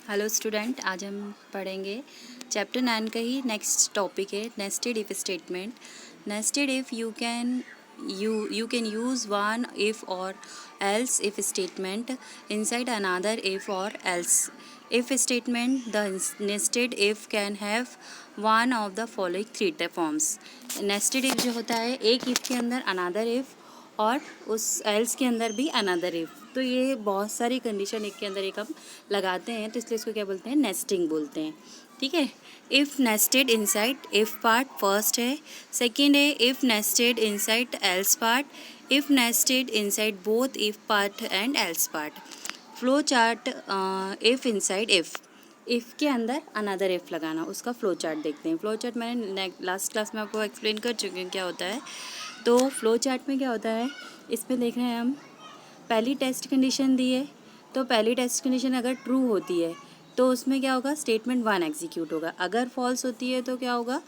Hello student, आज हम पढ़ेंगे चैप्टर 9 का ही नेक्स्ट टॉपिक है nested if statement. Nested if you can use one if or else if statement inside another if or else if statement. The nested if can have one of the following three forms. nested if जो होता है एक if के अंदर another if और उस else के अंदर भी अनदर इफ। तो ये बहुत सारी कंडीशन एक के अंदर एक हम लगाते हैं, तो इसलिए इसको क्या बोलते हैं, नेस्टिंग बोलते हैं। ठीक है। If nested inside if part first है। सेकंड है if nested inside else part. If nested inside both if part and else part. Flow chart if inside if के अंदर अनदर इफ़ लगाना, उसका फ्लो चार्ट देखते हैं। फ्लो चार्ट मैंने last class में आपको एक्सप्लेन कर चुकी हूँ क्या होता है। तो फ्लो चार्ट में क्या होता है, इसमें देख रहे हैं हम पहली टेस्ट कंडीशन दी है, तो पहली टेस्ट कंडीशन अगर ट्रू होती है तो उसमें क्या होगा, स्टेटमेंट 1 एग्जीक्यूट होगा। अगर फॉल्स होती है तो क्या होगा,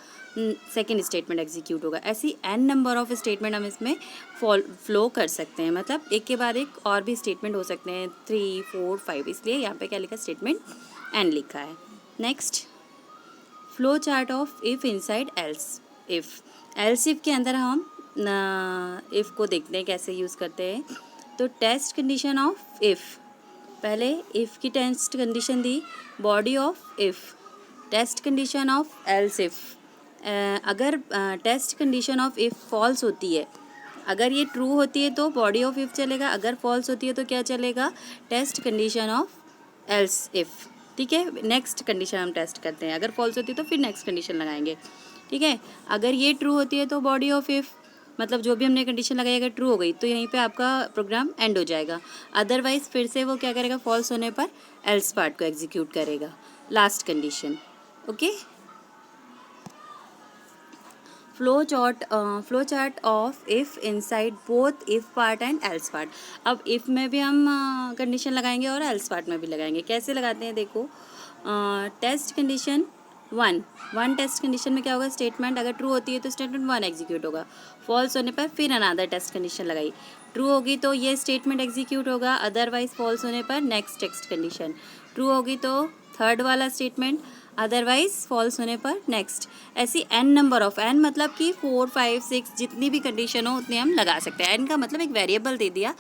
सेकंड स्टेटमेंट एग्जीक्यूट होगा। ऐसी n नंबर ऑफ स्टेटमेंट हम इसमें फ्लो कर सकते हैं, मतलब एक के बाद एक और भी स्टेटमेंट हो सकते हैं, 3, 4, 5, इसलिए यहाँ पे क्या लिखा, स्टेटमेंट n लिखा है। Next, flow chart of if inside else if के अंदर हम इफ़ को देखते हैं कैसे यूज़ करते हैं। तो टेस्ट कंडीशन ऑफ इफ़, पहले इफ़ की टेस्ट कंडीशन दी, body of if, test condition of else if. अगर test condition of if false होती है, अगर ये ट्रू होती है तो बॉडी ऑफ इफ़ चलेगा, अगर फॉल्स होती है तो क्या चलेगा, test condition of else if. ठीक है। नेक्स्ट कंडीशन हम टेस्ट करते हैं, अगर फॉल्स होती है तो फिर नेक्स्ट कंडीशन लगाएंगे। ठीक है। अगर ये ट्रू होती है तो बॉडी ऑफ इफ़, मतलब जो भी हमने कंडीशन लगाई अगर ट्रू हो गई तो यहीं पे आपका प्रोग्राम एंड हो जाएगा। अदरवाइज फिर से वो क्या करेगा, फॉल्स होने पर एल्स पार्ट को एग्जीक्यूट करेगा, last condition. Okay. Flow chart of if inside both if part and else part. अब इफ़ में भी हम कंडीशन लगाएंगे और एल्स पार्ट में भी लगाएंगे। कैसे लगाते हैं देखो, टेस्ट कंडीशन 1 टेस्ट कंडीशन में क्या होगा, स्टेटमेंट अगर ट्रू होती है तो स्टेटमेंट 1 एग्जीक्यूट होगा। फॉल्स होने पर फिर अनदर टेस्ट कंडीशन लगाई, ट्रू होगी तो ये स्टेटमेंट एग्जीक्यूट होगा, अदरवाइज फॉल्स होने पर नेक्स्ट टेस्ट कंडीशन, ट्रू होगी तो थर्ड वाला स्टेटमेंट, अदरवाइज फॉल्स होने पर नेक्स्ट। ऐसी n नंबर ऑफ, n मतलब कि 4, 5, 6 जितनी भी कंडीशन हो उतनी हम लगा सकते हैं। n का मतलब एक वेरिएबल दे दिया,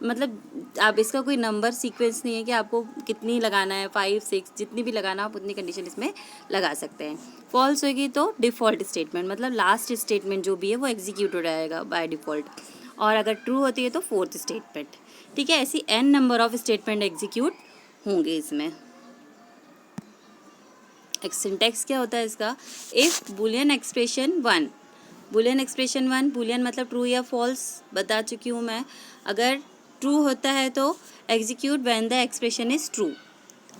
मतलब आप इसका कोई नंबर सीक्वेंस नहीं है कि आपको कितनी लगाना है, 5, 6 जितनी भी लगाना आप उतनी कंडीशन इसमें लगा सकते हैं। फॉल्स होगी तो डिफ़ॉल्ट स्टेटमेंट, मतलब लास्ट स्टेटमेंट जो भी है वो एग्जीक्यूट हो जाएगा बाय डिफ़ॉल्ट, और अगर ट्रू होती है तो फोर्थ स्टेटमेंट। ठीक है। ऐसी n number of statement execute होंगे इसमें। एक सिंटेक्स क्या होता है इसका, इफ़ बुलियन एक्सप्रेशन 1, बुलियन मतलब ट्रू या फॉल्स बता चुकी हूँ मैं। अगर ट्रू होता है तो execute when the expression is true,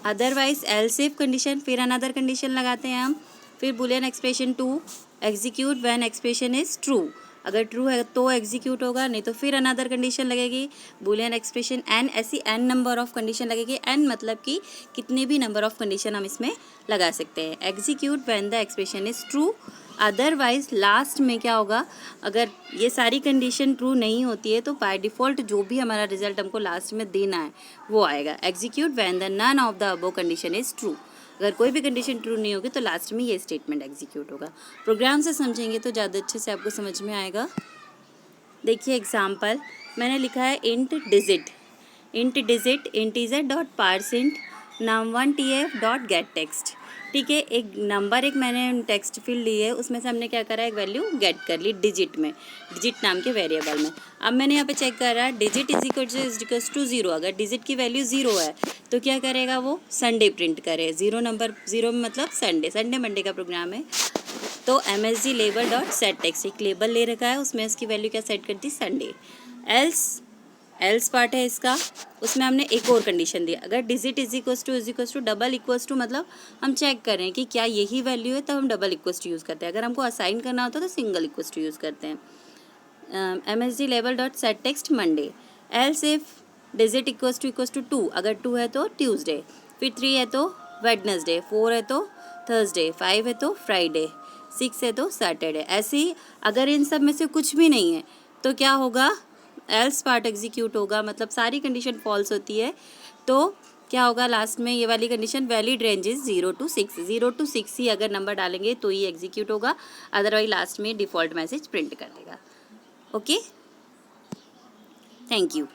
otherwise else if condition, फिर अनदर कंडीशन लगाते हैं हम, फिर Boolean expression 2, execute when expression is true, अगर ट्रू है तो एग्जीक्यूट होगा, नहीं तो फिर अनदर कंडीशन लगेगी, बुलियन एक्सप्रेशन n। ऐसी n नंबर ऑफ कंडीशन लगेगी, n मतलब कि कितने भी नंबर ऑफ कंडीशन हम इसमें लगा सकते हैं। Execute when the expression is true, otherwise last में क्या होगा, अगर ये सारी कंडीशन ट्रू नहीं होती है तो बाय डिफ़ॉल्ट जो भी हमारा रिजल्ट हमको लास्ट में देना है वो आएगा, execute when the none of the above condition is true. अगर कोई भी कंडीशन ट्रू नहीं होगी तो लास्ट में ये स्टेटमेंट एग्जीक्यूट होगा। प्रोग्राम से समझेंगे तो ज़्यादा अच्छे से आपको समझ में आएगा। देखिए एग्जांपल मैंने लिखा है int digit integer dot parseInt num1 tf dot gate text. ठीक है। एक नंबर, एक मैंने टेक्स्ट फील्ड ली है, उसमें से हमने क्या करा है, एक वैल्यू गेट कर ली डिजिट में, डिजिट नाम के वेरिएबल में। अब मैंने यहाँ पे चेक करा डिजिट इज इक्वल्स टू 0, अगर डिजिट की वैल्यू 0 है तो क्या करेगा वो, संडे प्रिंट करे। 0 मतलब संडे मंडे का प्रोग्राम है। तो MSG label dot set text, एक लेबल ले रखा है, उसमें इसकी वैल्यू क्या सेट कर दी, संडे। एल्स पार्ट है इसका, उसमें हमने एक और कंडीशन दी, अगर digit is equals to double equals to, मतलब हम चेक कर रहे हैं कि क्या यही वैल्यू है, तब हम डबल इक्वल्स टू यूज़ करते हैं। अगर हमको असाइन करना होता है तो सिंगल इक्वल्स टू यूज़ करते हैं। MSG label dot set text Monday. Else if digit equals to 2, अगर 2 है तो ट्यूसडे, फिर 3 है तो वेडनेसडे, 4 है तो थर्सडे, 5 है तो फ्राइडे, 6 है तो सैटरडे। ऐसे ही अगर इन सब में से कुछ भी नहीं है तो क्या होगा, एल्स पार्ट एग्जीक्यूट होगा, मतलब सारी कंडीशन फॉल्स होती है तो क्या होगा लास्ट में ये वाली condition, valid range is 0 to 6, 0 to 6 ही अगर नंबर डालेंगे तो ही एग्जीक्यूट होगा, अदरवाइज लास्ट में डिफ़ॉल्ट मैसेज प्रिंट कर देगा। Okay, thank you.